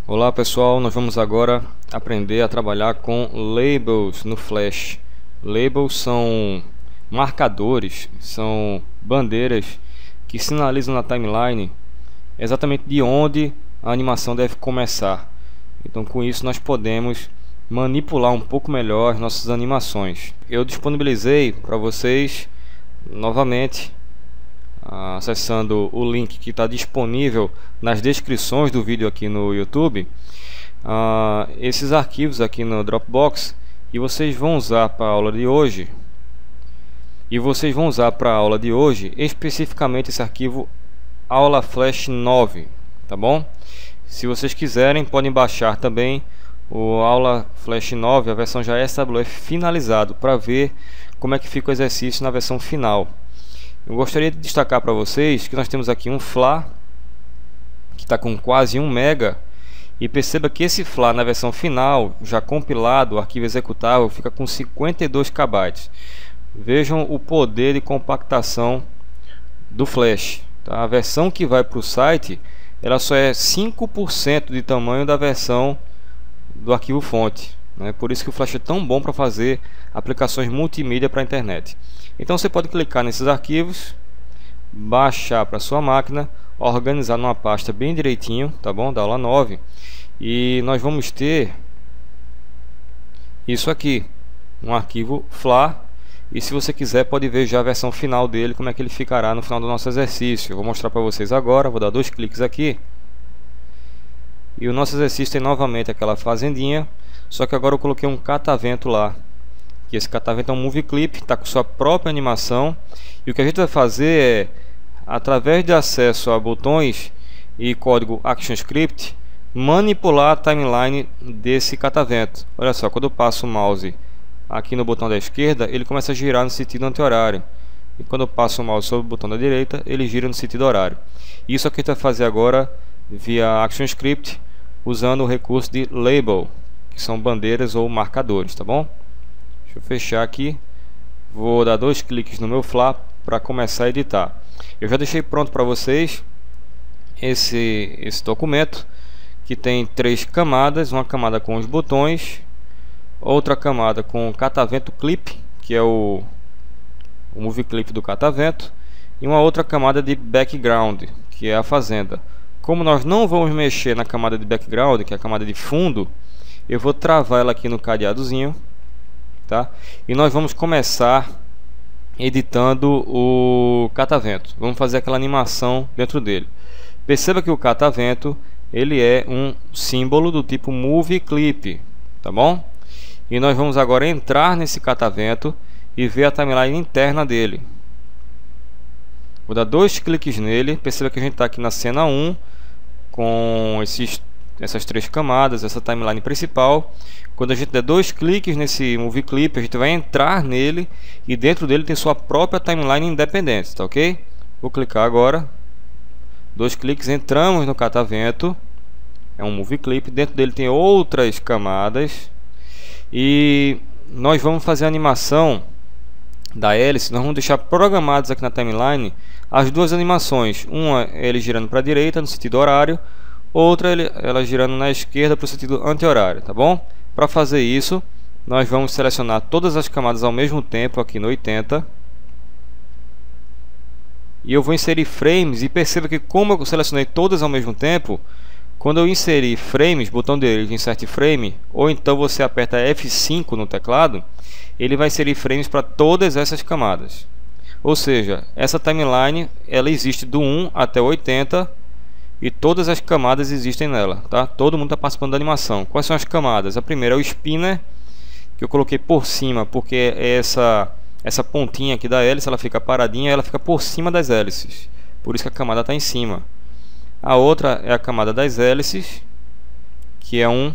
Olá pessoal, nós vamos agora aprender a trabalhar com labels no Flash. Labels são marcadores, são bandeiras que sinalizam na timeline exatamente de onde a animação deve começar. Então com isso nós podemos manipular um pouco melhor as nossas animações. Eu disponibilizei para vocês novamente, acessando o link que está disponível nas descrições do vídeo aqui no YouTube, esses arquivos aqui no Dropbox, e vocês vão usar para a aula de hoje. Especificamente esse arquivo Aula Flash 9, tá bom? Se vocês quiserem, podem baixar também o Aula Flash 9, a versão já SWF finalizado, para ver como é que fica o exercício na versão final. Eu gostaria de destacar para vocês que nós temos aqui um FLA que está com quase 1 MB, e perceba que esse FLA na versão final, já compilado, o arquivo executável, fica com 52 KB. Vejam o poder de compactação do Flash, tá? A versão que vai para o site, ela só é 5% de tamanho da versão do arquivo fonte, né? Por isso que o Flash é tão bom para fazer aplicações multimídia para a internet. Então você pode clicar nesses arquivos, baixar para sua máquina, organizar numa pasta bem direitinho, tá bom? Da aula 9. E nós vamos ter isso aqui, um arquivo FLA. E se você quiser, pode ver já a versão final dele, como é que ele ficará no final do nosso exercício. Eu vou mostrar para vocês agora, vou dar 2 cliques aqui. E o nosso exercício tem novamente aquela fazendinha, só que agora eu coloquei um catavento lá. Que esse catavento é um movie clip, está com sua própria animação. E o que a gente vai fazer é, através de acesso a botões e código ActionScript, manipular a timeline desse catavento. Olha só, quando eu passo o mouse aqui no botão da esquerda, ele começa a girar no sentido anti-horário. E quando eu passo o mouse sobre o botão da direita, ele gira no sentido horário. Isso aqui a gente vai fazer agora via ActionScript, usando o recurso de label, que são bandeiras ou marcadores, tá bom? Deixa eu fechar aqui. Vou dar 2 cliques no meu FLA para começar a editar. Eu já deixei pronto para vocês esse documento, que tem 3 camadas. Uma camada com os botões, outra camada com o catavento clip, que é o movie clip do catavento, e uma outra camada de background, que é a fazenda. Como nós não vamos mexer na camada de background, que é a camada de fundo, eu vou travar ela aqui no cadeadozinho, tá? E nós vamos começar editando o catavento. Vamos fazer aquela animação dentro dele. Perceba que o catavento, ele é um símbolo do tipo movie clip, tá bom? E nós vamos agora entrar nesse catavento e ver a timeline interna dele. Vou dar 2 cliques nele. Perceba que a gente está aqui na cena 1 com essas 3 camadas, essa timeline principal. Quando a gente der 2 cliques nesse movie clip, a gente vai entrar nele e dentro dele tem sua própria timeline independente, tá ok? Vou clicar agora, 2 cliques, entramos no catavento. É um movie clip, dentro dele tem outras camadas e nós vamos fazer a animação da hélice. Nós vamos deixar programados aqui na timeline as 2 animações, uma ele girando para a direita no sentido horário, outra ela girando na esquerda para o sentido anti-horário, tá bom? Para fazer isso, nós vamos selecionar todas as camadas ao mesmo tempo aqui no 80. E eu vou inserir frames, e perceba que como eu selecionei todas ao mesmo tempo, quando eu inserir frames, botão direito, insert frame, ou então você aperta F5 no teclado, ele vai inserir frames para todas essas camadas. Ou seja, essa timeline ela existe do 1 até 80 e todas as camadas existem nela, tá? Todo mundo está participando da animação. Quais são as camadas? A primeira é o spinner, que eu coloquei por cima porque é essa pontinha aqui da hélice, ela fica paradinha, ela fica por cima das hélices, por isso que a camada está em cima. A outra é a camada das hélices, que é vou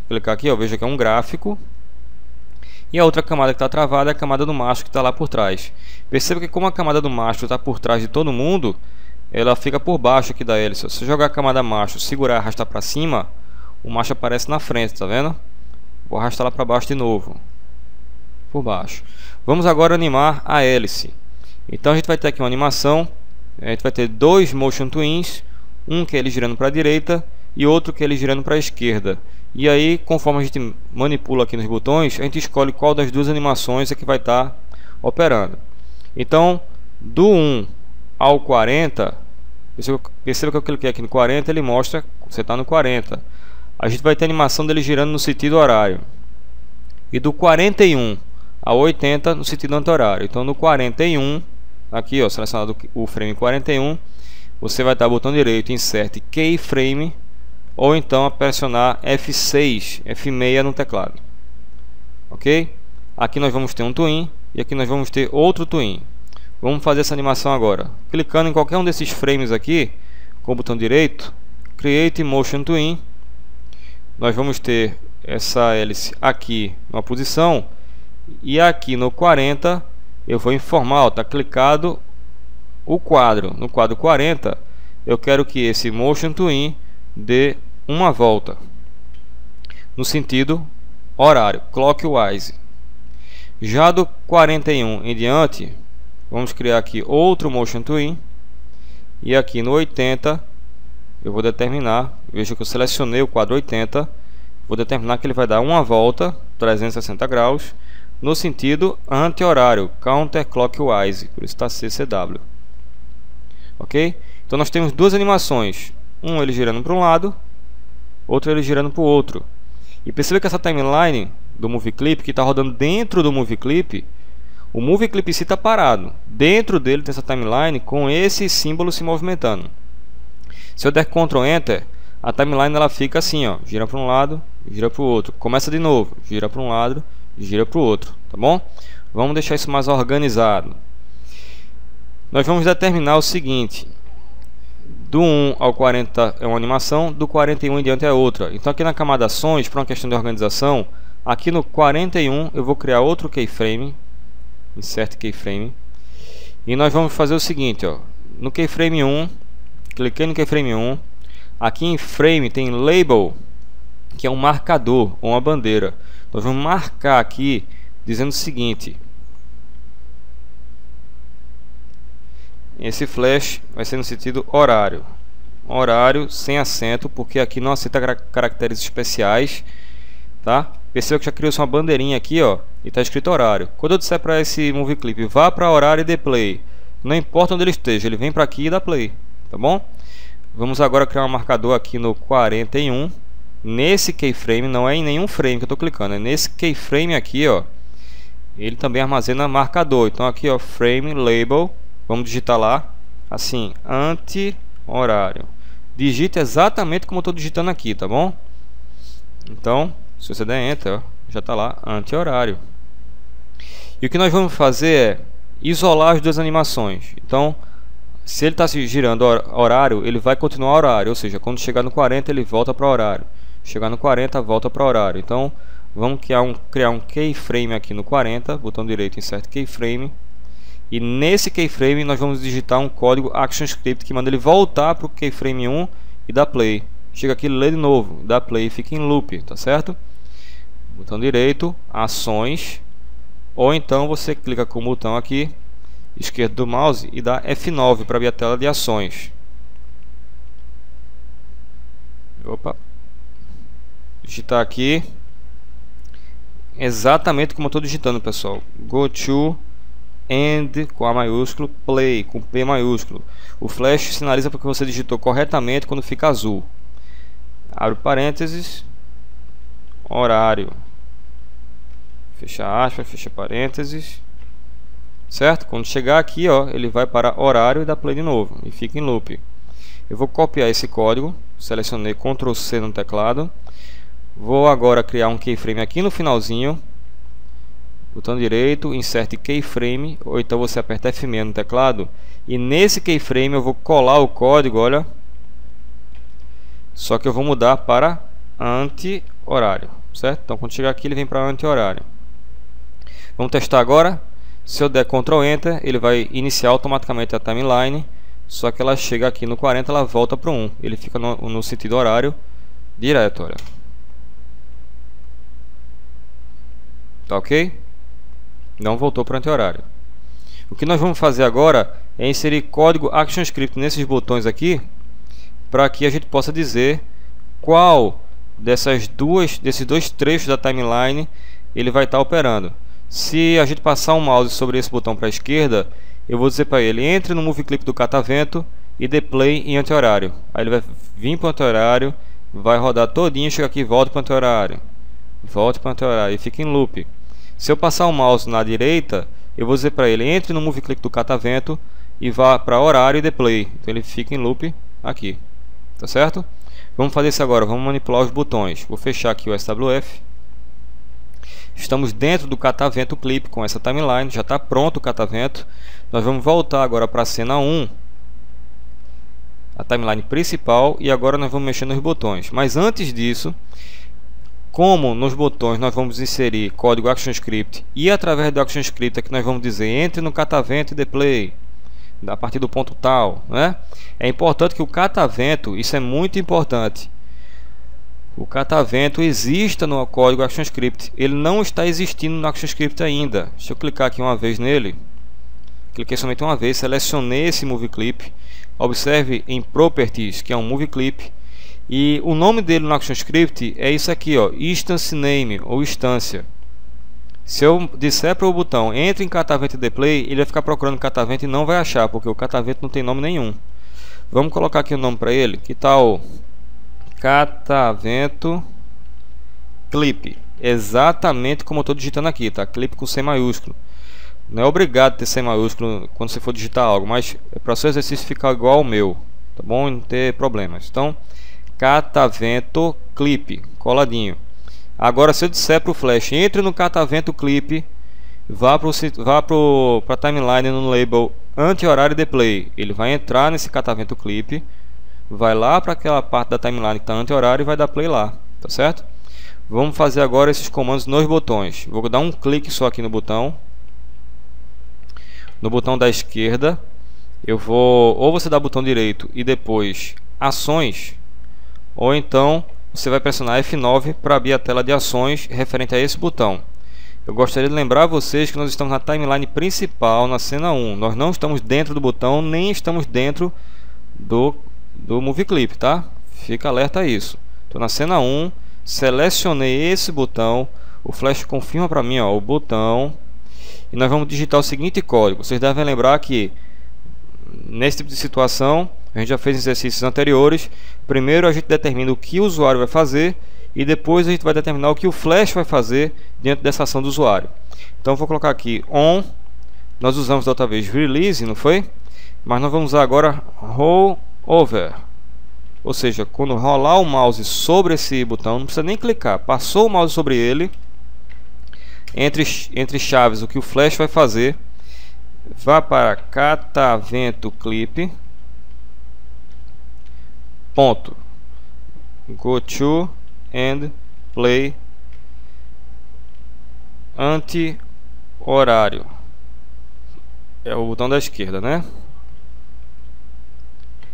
clicar aqui, ó, veja que é um gráfico. E a outra camada que está travada é a camada do mastro, que está lá por trás. Perceba que como a camada do mastro está por trás de todo mundo, ela fica por baixo aqui da hélice. Se eu jogar a camada mastro, segurar e arrastar para cima, o mastro aparece na frente, tá vendo? Vou arrastar lá para baixo de novo, por baixo. Vamos agora animar a hélice. Então a gente vai ter aqui uma animação. A gente vai ter 2 motion twins, um que é ele girando para a direita e outro que ele girando para a esquerda. E aí, conforme a gente manipula aqui nos botões, a gente escolhe qual das duas animações é que vai estar operando. Então, do 1 ao 40, perceba que eu cliquei aqui no 40, ele mostra que você está no 40. A gente vai ter a animação dele girando no sentido horário. E do 41 ao 80 no sentido anti-horário. Então, no 41, aqui ó, selecionado o frame 41, você vai dar botão direito, insert keyframe, ou então pressionar F6, F6 no teclado. Ok? Aqui nós vamos ter um twin e aqui nós vamos ter outro twin. Vamos fazer essa animação agora. Clicando em qualquer um desses frames aqui, com o botão direito, Create Motion Twin, nós vamos ter essa hélice aqui numa posição, e aqui no 40 eu vou informar, está clicado o quadro. No quadro 40 eu quero que esse Motion Twin dê uma volta no sentido horário, clockwise. Já do 41 em diante, vamos criar aqui outro Motion Twin, e aqui no 80 eu vou determinar, veja que eu selecionei o quadro 80, vou determinar que ele vai dar uma volta 360 graus no sentido anti-horário, counterclockwise, por isso está CCW. Ok? Então nós temos duas animações, um ele girando para um lado, outro ele girando para o outro. E perceba que essa timeline do Movie Clip, que está rodando dentro do Movie Clip, o Movie Clip em si está parado. Dentro dele tem essa timeline com esse símbolo se movimentando. Se eu der Ctrl Enter, a timeline ela fica assim, ó, gira para um lado, gira para o outro. Começa de novo, gira para um lado, gira para o outro, tá bom? Vamos deixar isso mais organizado. Nós vamos determinar o seguinte: do 1 ao 40 é uma animação, do 41 em diante é outra. Então aqui na camada ações, para uma questão de organização, aqui no 41 eu vou criar outro keyframe, insert keyframe, e nós vamos fazer o seguinte, ó, no keyframe 1, cliquei no keyframe 1, aqui em frame tem label, que é um marcador ou uma bandeira. Nós vamos marcar aqui dizendo o seguinte: esse flash vai ser no sentido horário. Horário sem acento, porque aqui não aceita caracteres especiais, tá? Perceba que já criou-se uma bandeirinha aqui, ó, e está escrito horário. Quando eu disser para esse Movie Clip, vá para horário e dê play, não importa onde ele esteja, ele vem para aqui e dá play, tá bom? Vamos agora criar um marcador aqui no 41. Nesse keyframe, não é em nenhum frame que eu estou clicando, é nesse keyframe aqui, ó. Ele também armazena marcador. Então aqui, ó, frame label. Vamos digitar lá, assim, anti-horário. Digite exatamente como eu estou digitando aqui, tá bom? Então, se você der Enter, ó, já está lá, anti-horário. E o que nós vamos fazer é isolar as duas animações. Então, se ele está se girando horário, ele vai continuar horário. Ou seja, quando chegar no 40, ele volta para horário. Chegar no 40, volta para horário. Então, vamos criar um keyframe aqui no 40. Botão direito, insert keyframe. E nesse keyframe nós vamos digitar um código ActionScript que manda ele voltar para o keyframe 1 e dar play. Chega aqui, lê de novo, dá play e fica em loop, tá certo? Botão direito, ações, ou então você clica com o botão aqui esquerdo do mouse e dá F9 para abrir a tela de ações. Opa. Digitar aqui exatamente como eu estou digitando, pessoal. Go to End com A maiúsculo, Play com P maiúsculo. O flash sinaliza porque você digitou corretamente quando fica azul. Abre parênteses, horário, fecha aspas, fecha parênteses, certo? Quando chegar aqui, ó, ele vai para horário e dá play de novo e fica em loop. Eu vou copiar esse código, selecionei Ctrl C no teclado. Vou agora criar um keyframe aqui no finalzinho. Botão direito, insert keyframe, ou então você aperta F6 no teclado. E nesse keyframe eu vou colar o código, olha. Só que eu vou mudar para anti-horário, certo? Então quando chegar aqui ele vem para anti-horário. Vamos testar agora. Se eu der Ctrl Enter, ele vai iniciar automaticamente a timeline. Só que ela chega aqui no 40, ela volta para o 1. Ele fica no sentido horário direto, olha. Tá ok? Não voltou para o anti-horário. O que nós vamos fazer agora é inserir código ActionScript nesses botões aqui, para que a gente possa dizer qual desses dois trechos da timeline ele vai estar operando. Se a gente passar o mouse sobre esse botão para a esquerda, eu vou dizer para ele: entre no Movie Clip do catavento e dê play em anti-horário. Aí ele vai vir para o anti-horário, vai rodar todinho, chega aqui, volta para o anti-horário, volta para o anti-horário e fica em loop. Se eu passar o mouse na direita, eu vou dizer para ele: entre no Movie Clip do catavento e vá para horário e dê play. Então ele fica em loop aqui, tá certo? Vamos fazer isso agora, vamos manipular os botões. Vou fechar aqui o SWF. Estamos dentro do catavento clip com essa timeline, já está pronto o catavento. Nós vamos voltar agora para a cena 1, a timeline principal, e agora nós vamos mexer nos botões. Mas antes disso, como nos botões nós vamos inserir código ActionScript, e através do ActionScript é que nós vamos dizer: entre no catavento e dê play a partir do ponto tal, né? É importante que o catavento, isso é muito importante, o catavento exista no código ActionScript. Ele não está existindo no ActionScript ainda. Deixa eu clicar aqui uma vez nele. Cliquei somente uma vez, selecionei esse Movie Clip. Observe em Properties, que é um Movie Clip, e o nome dele no ActionScript é isso aqui, ó, Instance Name, ou instância. Se eu disser para o botão entre em catavento e dê play, ele vai ficar procurando catavento e não vai achar, porque o catavento não tem nome nenhum. Vamos colocar aqui o nome para ele. Que tal catavento clip? Exatamente como eu estou digitando aqui, tá? Clip com C maiúsculo. Não é obrigado a ter C maiúsculo quando você for digitar algo, mas é para o seu exercício ficar igual ao meu, tá bom? Não ter problemas. Então, catavento clip, coladinho. Agora, se eu disser para o Flash: entre no catavento clip, vá para a timeline no label anti-horário e dê play. Ele vai entrar nesse catavento clip, vai lá para aquela parte da timeline que está anti-horário e vai dar play lá, tá certo? Vamos fazer agora esses comandos nos botões. Vou dar um clique só aqui no botão. No botão da esquerda, eu vou, ou você dá o botão direito e depois ações, ou então você vai pressionar F9 para abrir a tela de ações referente a esse botão. Eu gostaria de lembrar a vocês que nós estamos na timeline principal, na cena 1. Nós não estamos dentro do botão, nem estamos dentro do Movie Clip, tá? Fica alerta a isso. Estou na cena 1, selecionei esse botão, o Flash confirma para mim, ó, o botão, e nós vamos digitar o seguinte código. Vocês devem lembrar que nesse tipo de situação, a gente já fez exercícios anteriores. Primeiro a gente determina o que o usuário vai fazer, e depois a gente vai determinar o que o Flash vai fazer dentro dessa ação do usuário. Então eu vou colocar aqui on. Nós usamos da outra vez release, não foi? Mas nós vamos usar agora roll over. Ou seja, quando rolar o mouse sobre esse botão, não precisa nem clicar, passou o mouse sobre ele, entre chaves, o que o Flash vai fazer: vá para catavento clip, ponto, go to and play anti-horário. É o botão da esquerda, né?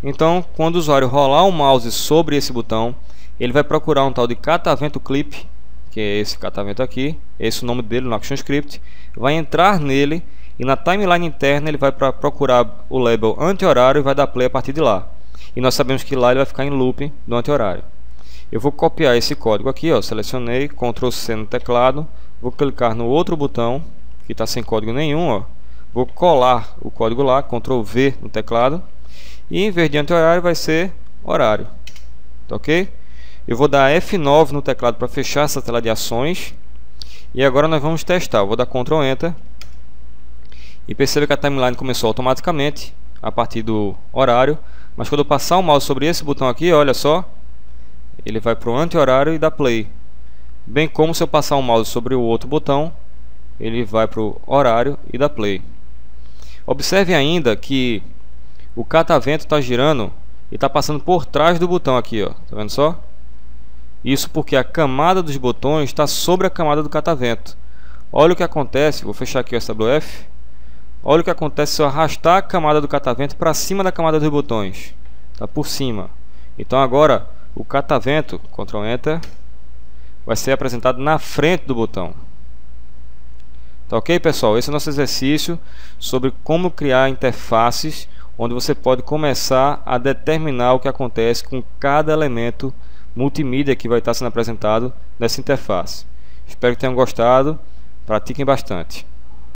Então, quando o usuário rolar o mouse sobre esse botão, ele vai procurar um tal de catavento clip, que é esse catavento aqui, esse é o nome dele no ActionScript, vai entrar nele e na timeline interna ele vai procurar o label anti-horário e vai dar play a partir de lá. E nós sabemos que lá ele vai ficar em loop do anti-horário. Eu vou copiar esse código aqui, ó, selecionei, Ctrl C no teclado, vou clicar no outro botão que está sem código nenhum, ó, vou colar o código lá, Ctrl V no teclado, e em vez de anti-horário vai ser horário, tá ok? Eu vou dar F9 no teclado para fechar essa tela de ações. E agora nós vamos testar. Eu vou dar Ctrl Enter. E perceba que a timeline começou automaticamente a partir do horário. Mas quando eu passar o mouse sobre esse botão aqui, olha só, ele vai para o anti-horário e dá play. Bem como se eu passar o mouse sobre o outro botão, ele vai para o horário e dá play. Observe ainda que o catavento está girando e está passando por trás do botão aqui, ó. Tá vendo só? Isso porque a camada dos botões está sobre a camada do catavento. Olha o que acontece, vou fechar aqui o SWF. Olha o que acontece se eu arrastar a camada do catavento para cima da camada dos botões. Está por cima. Então agora o catavento, Ctrl Enter, vai ser apresentado na frente do botão. Tá ok, pessoal? Esse é o nosso exercício sobre como criar interfaces, onde você pode começar a determinar o que acontece com cada elemento multimídia que vai estar sendo apresentado nessa interface. Espero que tenham gostado, pratiquem bastante.